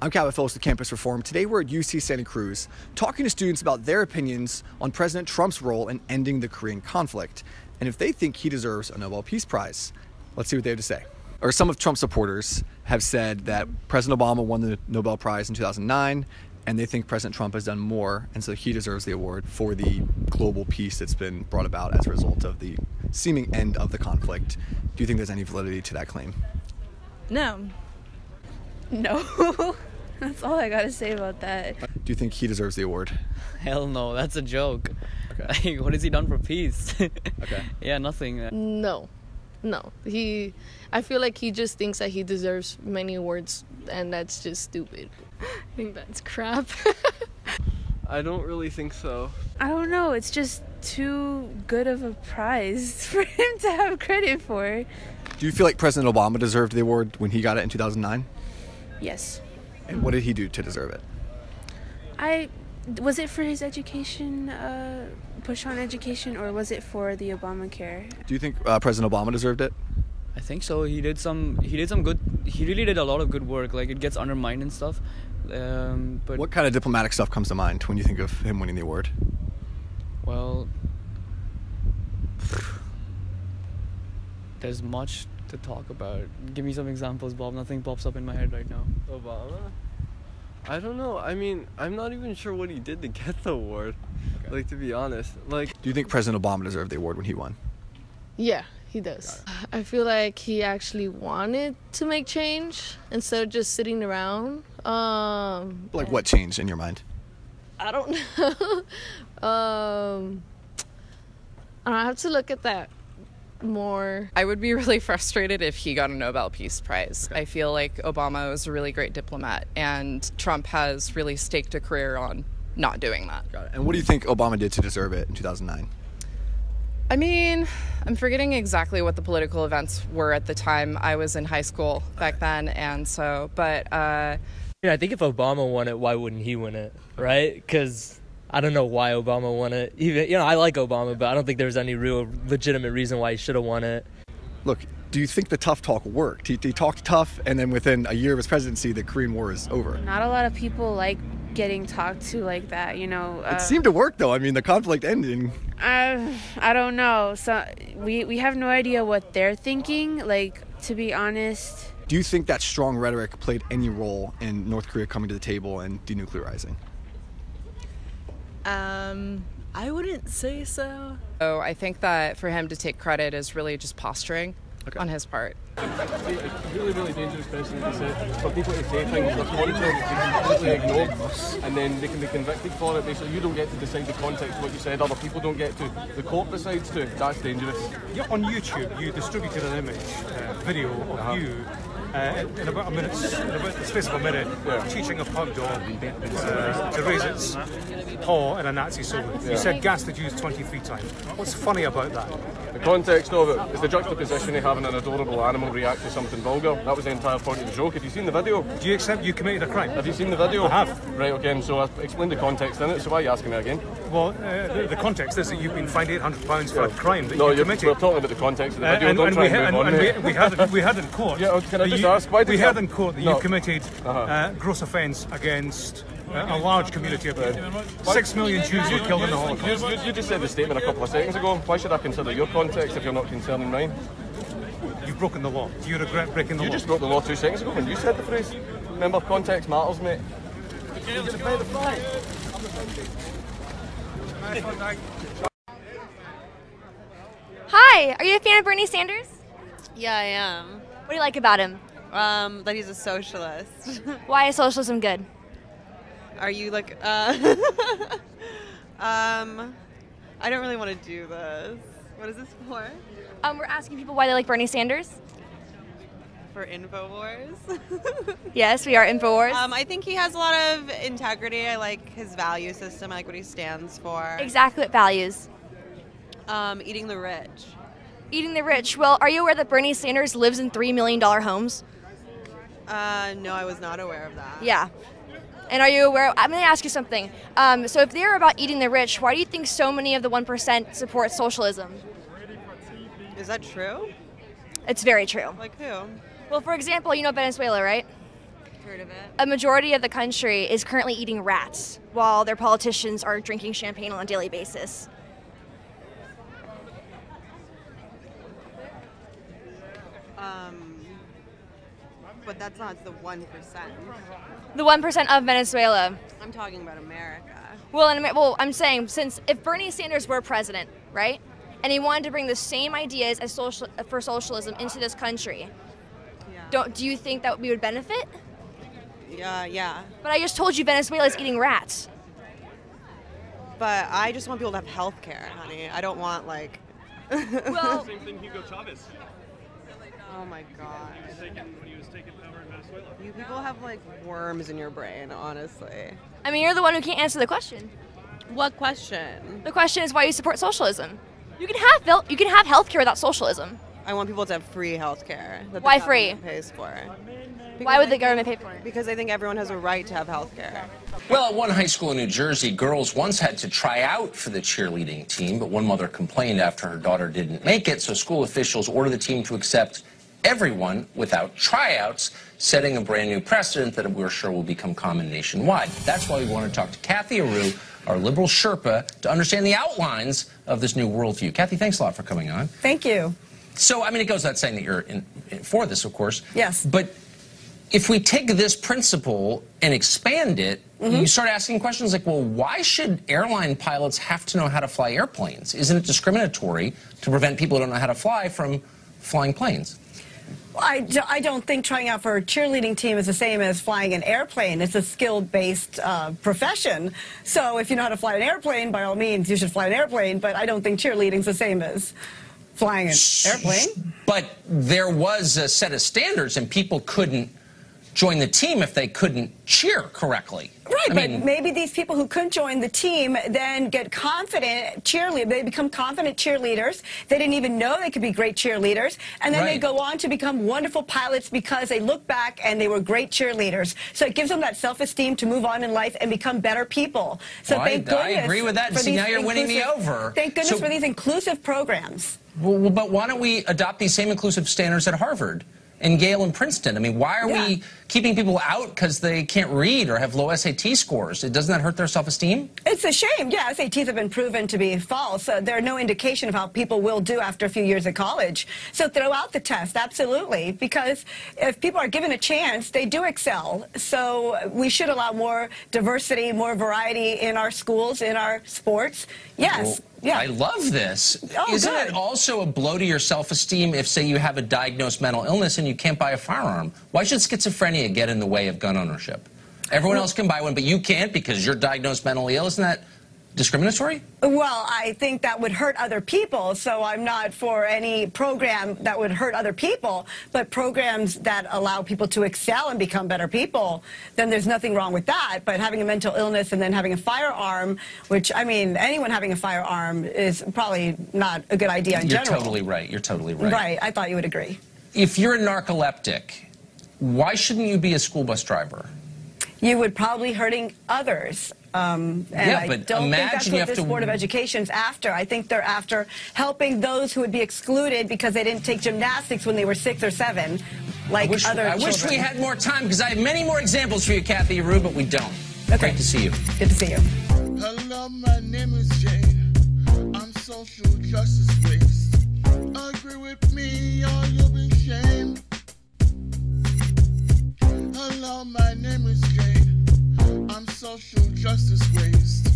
I'm Cabot Phillips with Campus Reform. Today we're at UC Santa Cruz talking to students about their opinions on President Trump's role in ending the Korean conflict and if they think he deserves a Nobel Peace Prize. Let's see what they have to say. Or some of Trump's supporters have said that President Obama won the Nobel Prize in 2009 and they think President Trump has done more and so he deserves the award for the global peace that's been brought about as a result of the seeming end of the conflict. Do you think there's any validity to that claim? No. That's all I gotta say about that. Do you think he deserves the award? Hell no, that's a joke. Okay. Like, what has he done for peace? Okay. Yeah, nothing. No. I feel like he just thinks that he deserves many awards, and that's just stupid. I think that's crap. I don't really think so. I don't know, it's just too good of a prize for him to have credit for. Do you feel like President Obama deserved the award when he got it in 2009? Yes. And what did he do to deserve it? Was it for his education, push on education, or was it for the Obamacare? Do you think President Obama deserved it? I think so. He really did a lot of good work. Like, it gets undermined and stuff. But What kind of diplomatic stuff comes to mind when you think of him winning the award? well, there's much to talk about. Give me some examples, Bob. Nothing pops up in my head right now. Obama? I don't know. I mean, I'm not even sure what he did to get the award. Okay. Like, to be honest. Like, Do you think President Obama deserved the award when he won? Yeah, he does. I feel like he actually wanted to make change instead of just sitting around. Like what changed in your mind? I don't know. I have to look at that more. I would be really frustrated if he got a Nobel Peace Prize. Okay. I feel like Obama was a really great diplomat, and Trump has really staked a career on not doing that. Got it. And what do you think Obama did to deserve it in 2009? I mean, I'm forgetting exactly what the political events were at the time. I was in high school back then, and so, but I think if Obama won it, why wouldn't he win it, right? Because I don't know why Obama won it. Even, I like Obama, but I don't think there's any real legitimate reason why he should have won it. Look, do you think the tough talk worked? He talked tough, and then within a year of his presidency, the Korean War is over. Not a lot of people like getting talked to like that, It seemed to work, though. I mean, the conflict ended. I don't know. So we have no idea what they're thinking, like, to be honest. Do you think that strong rhetoric played any role in North Korea coming to the table and denuclearizing? I wouldn't say so. So I think that for him to take credit is really just posturing on his part. it's really, really dangerous precedent to set for people to say things with context they can completely ignore, and then they can be convicted for it. Basically, you don't get to decide the context of what you said, other people don't get to. The court decides to. That's dangerous. Yeah, on YouTube, you distributed an image, video of you in about in the space of a minute, teaching a pug dog to raise its paw in a Nazi salute. You said gas the Jews 23 times. What's funny about that? The context of it is the juxtaposition of having an adorable animal react to something vulgar. That was the entire point of the joke. Have you seen the video? Do you accept you committed a crime? Have you seen the video? I have. Right, okay, and so I explained the context in it, so why are you asking me again? Well, the context is that you've been fined £800 for a crime that you committed. We're talking about the context of the video. Don't try and move on. We had in court. Yeah, can I just ask, why did we had in court that you committed gross offence against a large community of people. 6 million Jews were killed in the Holocaust. You just said the statement a couple of seconds ago. Why should I consider your context if you're not concerning mine? You've broken the law. Do you regret breaking the law? You just broke the law 2 seconds ago when you said the phrase. Remember, context matters, mate. You're going to pay the fine. Hi, are you a fan of Bernie Sanders? Yeah, I am. What do you like about him? That he's a socialist. Why is socialism good? Are you like, I don't really want to do this. What is this for? We're asking people why they like Bernie Sanders. For InfoWars? Yes, we are InfoWars. I think he has a lot of integrity. I like his value system. I like what he stands for. Exactly what values? Eating the rich. Eating the rich. Well, are you aware that Bernie Sanders lives in $3 million homes? No, I was not aware of that. Yeah. And are you aware? I'm going to ask you something. So if they're about eating the rich, why do you think so many of the 1% support socialism? Is that true? It's very true. Like who? Well, for example, you know Venezuela, right? Heard of it. A majority of the country is currently eating rats, while their politicians are drinking champagne on a daily basis. But that's not the 1%. The 1% of Venezuela. I'm talking about America. Well, I'm saying, since if Bernie Sanders were president, right, and he wanted to bring the same ideas as for socialism into this country, do you think that we would benefit? Yeah. But I just told you Venezuela is eating rats. But I just want people to have health care, honey. I don't want, like... Well... Same thing Hugo Chavez. Oh my God. When he was taking power in Venezuela. You people have, like, worms in your brain, honestly. I mean, you're the one who can't answer the question. What question? The question is why you support socialism. You can have health care without socialism. I want people to have free health care. Why free? Pays for. Why would the government pay for it? Because I think everyone has a right to have health care. Well, at one high school in New Jersey, girls once had to try out for the cheerleading team, but one mother complained after her daughter didn't make it, so school officials ordered the team to accept everyone without tryouts, setting a brand new precedent that we're sure will become common nationwide. That's why we want to talk to Kathy Aru, our liberal Sherpa, to understand the outlines of this new worldview. Kathy, thanks a lot for coming on. Thank you. So, I mean, it goes without saying that you're for this, of course. Yes. But if we take this principle and expand it, you start asking questions like, well, why should airline pilots have to know how to fly airplanes? Isn't it discriminatory to prevent people who don't know how to fly from flying planes? I don't think trying out for a cheerleading team is the same as flying an airplane. It's a skill-based profession. So if you know how to fly an airplane, by all means, you should fly an airplane. But I don't think cheerleading is the same as flying an airplane. But there was a set of standards, and people couldn't join the team if they couldn't cheer correctly. Right, but maybe these people who couldn't join the team then get confident cheerleaders. They become confident cheerleaders. They didn't even know they could be great cheerleaders. And then they go on to become wonderful pilots because they look back and they were great cheerleaders. So it gives them that self-esteem to move on in life and become better people. So thank goodness. I agree with that. See, now you're winning me over. Thank goodness for these inclusive programs. Well, but why don't we adopt these same inclusive standards at Harvard and Yale and Princeton? I mean, why are we keeping people out because they can't read or have low SAT scores? Doesn't that hurt their self-esteem? It's a shame. Yeah, SATs have been proven to be false. They're no indication of how people will do after a few years of college. So throw out the test, absolutely, because if people are given a chance, they do excel. So we should allow more diversity, more variety in our schools, in our sports. Yes. Well, I love this. Isn't it also a blow to your self-esteem if, say, you have a diagnosed mental illness and you can't buy a firearm? Why should schizophrenia get in the way of gun ownership? Everyone else can buy one, but you can't because you're diagnosed mentally ill. Isn't that discriminatory? Well, I think that would hurt other people, so I'm not for any program that would hurt other people, but programs that allow people to excel and become better people, then there's nothing wrong with that. But having a mental illness and then having a firearm, which, I mean, anyone having a firearm is probably not a good idea in general. You're totally right. You're totally right. Right. I thought you would agree. If you're a narcoleptic, why shouldn't you be a school bus driver? You would probably hurting others. And I don't think that's what this Board of Education's after. I think they're after helping those who would be excluded because they didn't take gymnastics when they were 6 or 7, like other children. I wish we had more time because I have many more examples for you, Kathy Aru, but we don't. Okay. Great to see you. Good to see you. Hello, my name is Jane. I'm social justice waste. Agree with me or you'll be shamed. Hello, my name is Jane. I'm social justice waste.